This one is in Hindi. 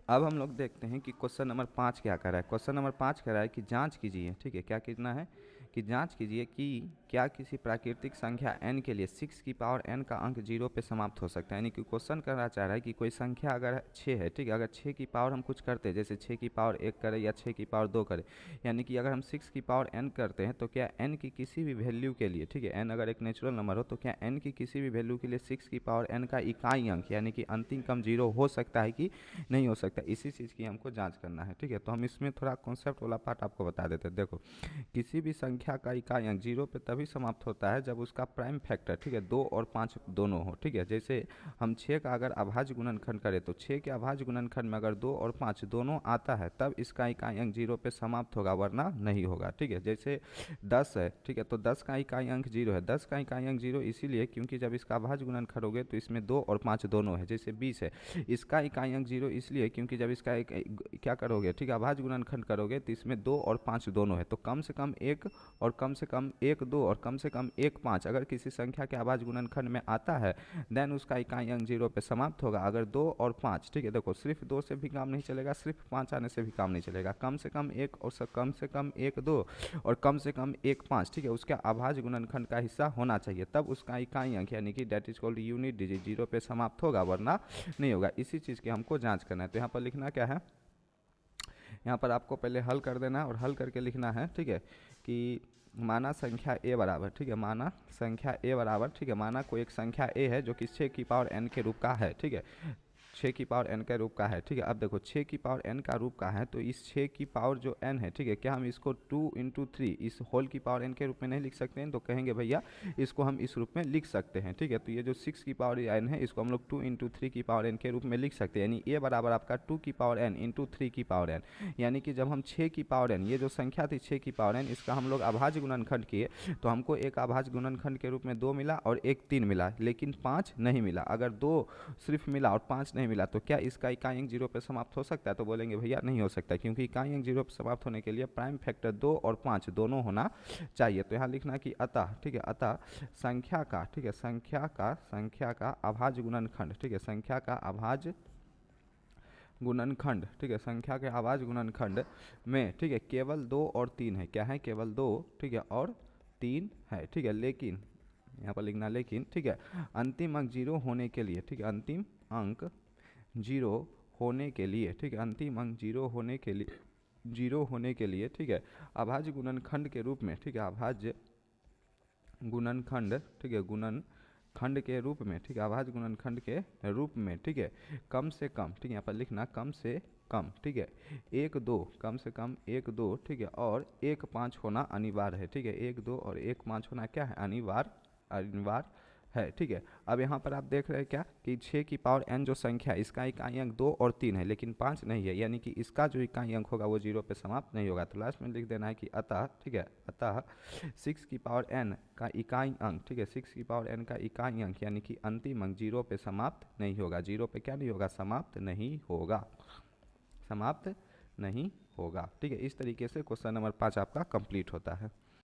अब हम लोग देखते हैं कि क्वेश्चन नंबर 5 क्या कर रहा है। क्वेश्चन नंबर 5 कह रहा है कि जांच कीजिए, ठीक है, क्या करना है कि जांच कीजिए कि क्या किसी प्राकृतिक संख्या n के लिए 6 की पावर n का अंक 0 पे समाप्त हो सकता है। यानी कि क्वेश्चन करना चाह रहा है कि कोई संख्या अगर 6 है, ठीक है, अगर 6 की पावर हम कुछ करते हैं, जैसे 6 की पावर 1 करें या 6 की पावर 2 करें, यानी कि अगर हम 6 की पावर n करते हैं तो क्या n की किसी भी वैल्यू के लिए, ठीक है, n अगर एक नेचुरल नंबर हो तो क्या n की किसी भी वैल्यू के लिए 6 की पावर n का इकाई अंक यानी कि अंतिम क्रम 0 हो सकता है कि नहीं हो सकता, इसी चीज़ की हमको जांच करना है। ठीक है, तो हम इसमें थोड़ा कॉन्सेप्ट वाला पार्ट आपको बता देते हैं। देखो, किसी भी संख्या का इकाई अंक 0 पे तभी समाप्त होता है जब उसका प्राइम फैक्टर, ठीक है, 2 और 5 दोनों हो। ठीक है, जैसे हम 6 का अगर अभाज्य गुणनखंड करें तो 6 के अभाज्य गुणनखंड में अगर 2 और 5 दोनों आता है तब इसका इकाई अंक 0 पे समाप्त होगा, वरना नहीं होगा। ठीक है, जैसे 10 है, ठीक है, तो 10 का इकाई अंक 0 है। 10 का इकाई अंक 0 इसीलिए क्योंकि जब इसका अभाज्य गुणनखंड करोगे तो इसमें 2 और 5 दोनों है। जैसे 20 है, इसका इकाई अंक 0 इसलिए क्योंकि जब इसका एक क्या करोगे, ठीक है, अभाज्य गुणनखंड करोगे तो इसमें 2 और 5 दोनों है। तो कम से कम 1 और कम से कम 1 2 और कम से कम 1 5 अगर किसी संख्या के अभाज्य गुणनखंड में आता है देन उसका इकाई अंक 0 पे समाप्त होगा। अगर 2 और 5, ठीक है, देखो सिर्फ 2 से भी काम नहीं चलेगा, सिर्फ 5 आने से भी काम नहीं चलेगा, कम से कम 1 और कम से कम 1 2 और कम से कम 1 5, ठीक है, उसका अभाज्य गुणनखंड का हिस्सा होना चाहिए, तब उसका इकाई अंक यानी कि that is called unit digit 0 पे समाप्त होगा, वरना नहीं होगा। इसी चीज़ की हमको जांच करना है। तो यहाँ पर लिखना क्या है, यहाँ पर आपको पहले हल कर देना है और हल करके लिखना है, ठीक है, कि माना संख्या a बराबर, ठीक है, माना संख्या a बराबर, ठीक है, माना कोई एक संख्या a है जो कि 6 की पावर n के रूप का है, ठीक है, 6 की पावर n के रूप का है। ठीक है, अब देखो 6 की पावर n का रूप का है तो इस 6 की पावर जो n है, ठीक है, क्या हम इसको 2 इंटू 3 इस होल की पावर n के रूप में नहीं लिख सकते हैं? तो कहेंगे भैया इसको हम इस रूप में लिख सकते हैं। ठीक है, तो ये जो 6 की पावर n है इसको हम लोग 2 इंटू 3 की पावर n के रूप में लिख सकते हैं, यानी a बराबर आपका 2 की पावर n इंटू 3 की पावर n, यानी कि जब हम 6 की पावर n, ये जो संख्या थी 6 की पावर n, इसका हम लोग अभाज्य गुणनखंड किए तो हमको एक अभाज्य गुणनखंड के रूप में 2 मिला और एक 3 मिला, लेकिन 5 नहीं मिला। अगर 2 सिर्फ मिला और 5 नहीं मिला तो क्या इसका इकाई अंक 0 पे समाप्त हो सकता है? तो बोलेंगे भैया नहीं हो सकता, क्योंकि इकाई अंक 0 पे समाप्त होने के लिए प्राइम फैक्टर 2 और 5 दोनों होना चाहिए। तो यहाँ लिखना कि अतः, ठीक है, अतः संख्या का, ठीक है, संख्या का अभाज्य गुणनखंड, ठीक है, संख्या का अभाज्य गुणनखंड, ठीक है, संख्या के अभाज्य गुणनखंड में, ठीक है, केवल 2 और 3 है। क्या है? केवल 2, ठीक है, और 3 है। ठीक है, लेकिन यहाँ पर लिखना लेकिन, ठीक है, अंतिम अंक 0 होने के लिए, ठीक है, अंतिम अंक 0 होने के लिए, ठीक है, अंतिम अंक 0 होने के लिए, 0 होने के लिए, ठीक है, अभाज्य गुणनखंड के रूप में, ठीक है, अभाज्य गुणनखंड, ठीक है, गुणनखंड के रूप में, ठीक है, अभाज्य गुणनखंड के रूप में, ठीक है, कम से कम, ठीक है, यहाँ पर लिखना कम से कम, ठीक है, 1 2, कम से कम 1 2, ठीक है, और 1 5 होना अनिवार्य है। ठीक है, 1 2 और 1 5 होना क्या है? अनिवार्य है। ठीक है, अब यहाँ पर आप देख रहे हैं क्या कि 6 की पावर n जो संख्या है इसका इकाई अंक 2 और 3 है, लेकिन 5 नहीं है, यानी कि इसका जो इकाई अंक होगा वो 0 पे समाप्त नहीं होगा। तो लास्ट में लिख देना है कि अतः, ठीक है, अतः 6 की पावर n का इकाई अंक, ठीक है, 6 की पावर n का इकाई अंक यानी कि अंतिम अंक 0 पे समाप्त नहीं होगा। 0 पे क्या नहीं होगा? समाप्त नहीं होगा, समाप्त नहीं होगा। ठीक है, इस तरीके से क्वेश्चन नंबर 5 आपका कंप्लीट होता है।